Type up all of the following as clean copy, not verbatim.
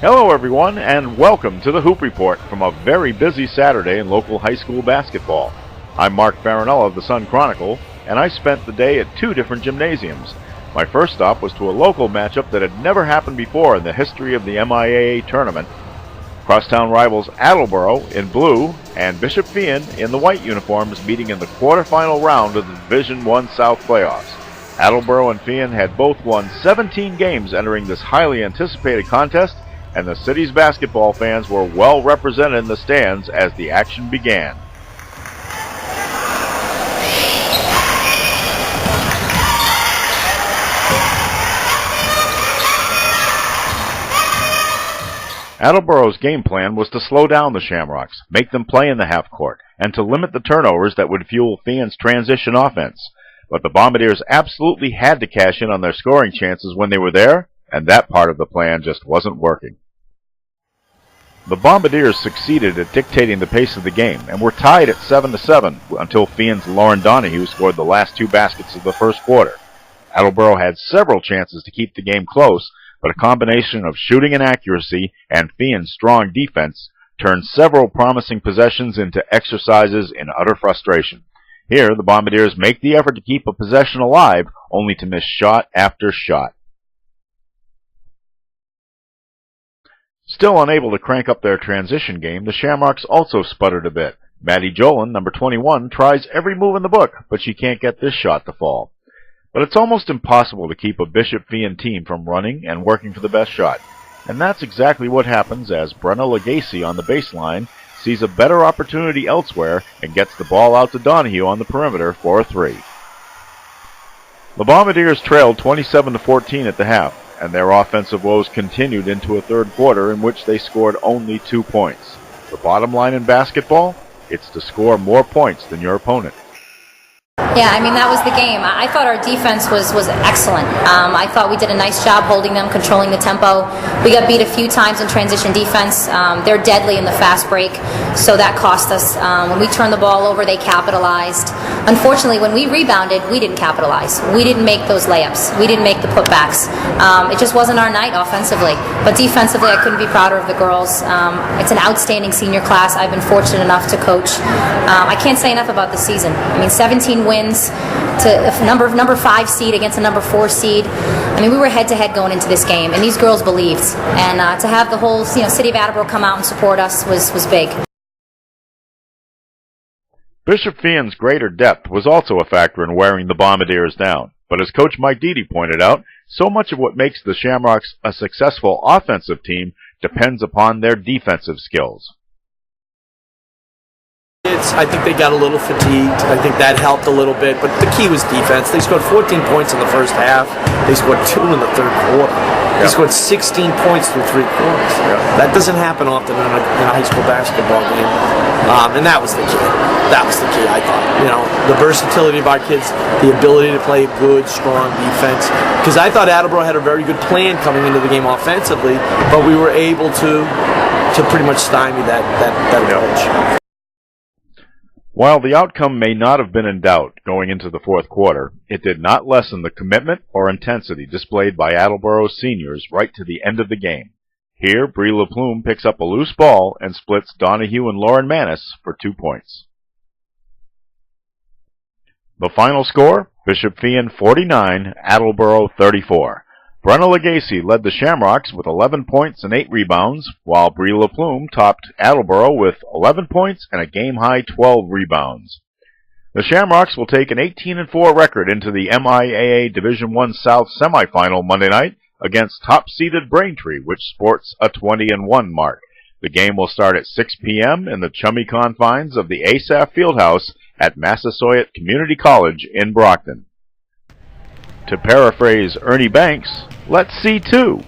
Hello everyone, and welcome to the Hoop Report from a very busy Saturday in local high school basketball. I'm Mark Farinella of the Sun Chronicle, and I spent the day at two different gymnasiums. My first stop was to a local matchup that had never happened before in the history of the MIAA tournament. Crosstown rivals Attleboro in blue and Bishop Feehan in the white uniforms meeting in the quarterfinal round of the Division I South playoffs. Attleboro and Feehan had both won 17 games entering this highly anticipated contest, and the city's basketball fans were well represented in the stands as the action began. Attleboro's game plan was to slow down the Shamrocks, make them play in the half court, and to limit the turnovers that would fuel Feehan's transition offense. But the Bombardiers absolutely had to cash in on their scoring chances when they were there, and that part of the plan just wasn't working. The Bombardiers succeeded at dictating the pace of the game and were tied at 7-7 until Feehan's Lauren Donahue scored the last two baskets of the first quarter. Attleboro had several chances to keep the game close, but a combination of shooting and accuracy and Feehan's strong defense turned several promising possessions into exercises in utter frustration. Here, the Bombardiers make the effort to keep a possession alive, only to miss shot after shot. Still unable to crank up their transition game, the Shamrocks also sputtered a bit. Maddie Jolin, number 21, tries every move in the book, but she can't get this shot to fall. But it's almost impossible to keep a Bishop Feehan team from running and working for the best shot. And that's exactly what happens as Brenna Legacy on the baseline sees a better opportunity elsewhere and gets the ball out to Donahue on the perimeter for a three. The Bombardiers trailed 27-14 at the half, and their offensive woes continued into a third quarter in which they scored only 2 points. The bottom line in basketball? It's to score more points than your opponent. Yeah, I mean, that was the game. I thought our defense was excellent. I thought we did a nice job holding them, controlling the tempo. We got beat a few times in transition defense. They're deadly in the fast break, so that cost us. When we turned the ball over, they capitalized. Unfortunately, when we rebounded, we didn't capitalize. We didn't make those layups. We didn't make the putbacks. It just wasn't our night offensively. But defensively, I couldn't be prouder of the girls. It's an outstanding senior class. I've been fortunate enough to coach. I can't say enough about the season. I mean, 17 wins to a number 5 seed against a number 4 seed. I mean, we were head-to-head going into this game, and these girls believed. And to have the whole city of Attleboro come out and support us was big. Bishop Feehan's greater depth was also a factor in wearing the Bombardiers down. But as Coach Mike Deedy pointed out, so much of what makes the Shamrocks a successful offensive team depends upon their defensive skills. I think they got a little fatigued. I think that helped a little bit, but the key was defense. They scored 14 points in the first half. They scored 2 in the third quarter. They scored 16 points through 3 quarters. That doesn't happen often in a high school basketball game, and that was the key. That was the key, I thought. The versatility of our kids, the ability to play good, strong defense. Because I thought Attleboro had a very good plan coming into the game offensively, but we were able to pretty much stymie that approach. While the outcome may not have been in doubt going into the fourth quarter, it did not lessen the commitment or intensity displayed by Attleboro's seniors right to the end of the game. Here, Bree LaPlume picks up a loose ball and splits Donahue and Lauren Manis for 2 points. The final score, Bishop Feehan 49, Attleboro 34. Brenna Legacy led the Shamrocks with 11 points and 8 rebounds, while Bree LaPlume topped Attleboro with 11 points and a game-high 12 rebounds. The Shamrocks will take an 18-4 record into the MIAA Division I South semifinal Monday night against top-seeded Braintree, which sports a 20-1 mark. The game will start at 6 p.m. in the chummy confines of the ASAF Fieldhouse at Massasoit Community College in Brockton. To paraphrase Ernie Banks, let's see two.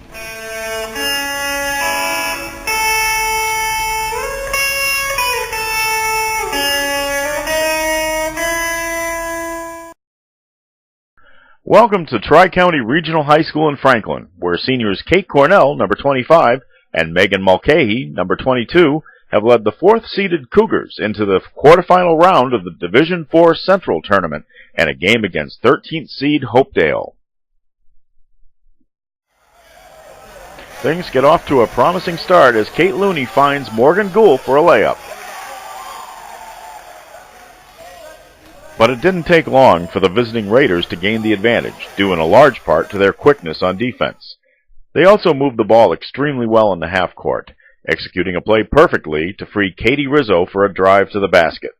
Welcome to Tri-County Regional High School in Franklin, where seniors Kate Cornell, number 25, and Megan Mulcahy, number 22, have led the 4th-seeded Cougars into the quarterfinal round of the Division IV Central Tournament and a game against 13th seed Hopedale. Things get off to a promising start as Kate Looney finds Morgan Gould for a layup. But it didn't take long for the visiting Raiders to gain the advantage, due in a large part to their quickness on defense. They also moved the ball extremely well in the half court, executing a play perfectly to free Katie Rizzo for a drive to the basket.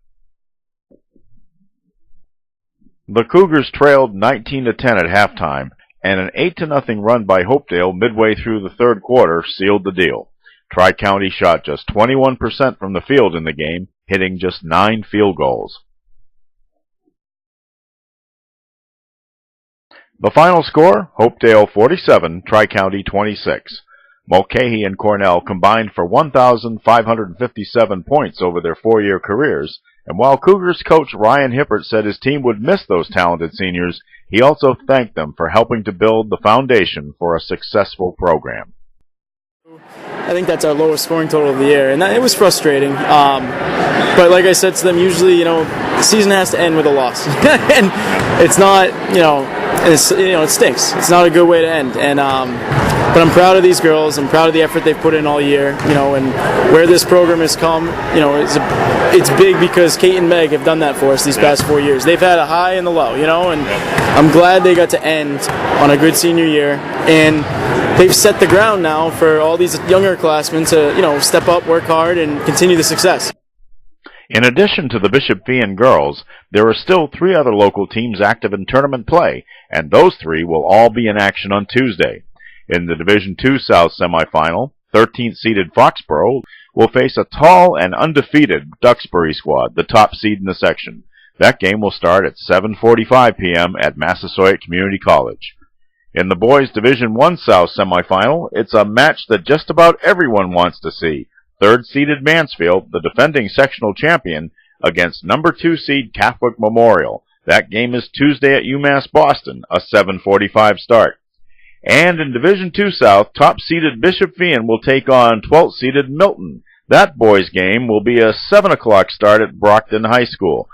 The Cougars trailed 19-10 at halftime, and an 8-0 run by Hopedale midway through the third quarter sealed the deal. Tri-County shot just 21% from the field in the game, hitting just 9 field goals. The final score, Hopedale 47, Tri-County 26. Mulcahy and Cornell combined for 1,557 points over their 4-year careers, and while Cougars coach Ryan Hippert said his team would miss those talented seniors, he also thanked them for helping to build the foundation for a successful program. I think that's our lowest scoring total of the year, and it was frustrating. But like I said to them, usually, the season has to end with a loss, and it's not, it stinks. It's not a good way to end, and but I'm proud of these girls. I'm proud of the effort they've put in all year, and where this program has come. It's big because Kate and Meg have done that for us these past 4 years. They've had a high and a low, and I'm glad they got to end on a good senior year, and they've set the ground now for all these younger classmen to, step up, work hard, and continue the success. In addition to the Bishop Feehan girls, there are still 3 other local teams active in tournament play, and those 3 will all be in action on Tuesday. In the Division II South semifinal, 13th-seeded Foxborough will face a tall and undefeated Duxbury squad, the top seed in the section. That game will start at 7:45 p.m. at Massasoit Community College. In the boys' Division I South semifinal, it's a match that just about everyone wants to see. 3rd-seeded Mansfield, the defending sectional champion, against number 2 seed Catholic Memorial. That game is Tuesday at UMass Boston, a 7:45 start. And in Division II South, top-seeded Bishop Feehan will take on 12th-seeded Milton. That boys' game will be a 7 o'clock start at Brockton High School.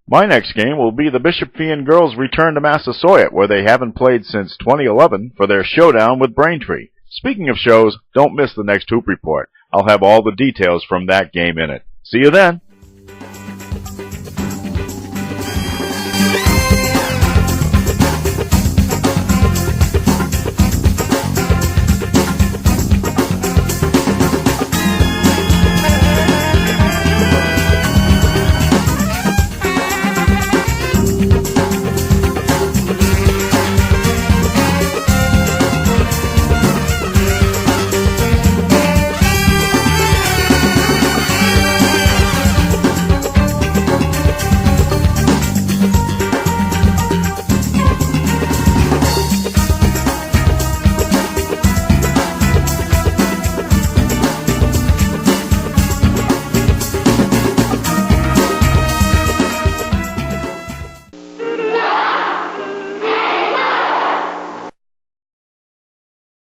My next game will be the Bishop Feehan girls' return to Massasoit, where they haven't played since 2011, for their showdown with Braintree. Speaking of shows, don't miss the next Hoop Report. I'll have all the details from that game in it. See you then!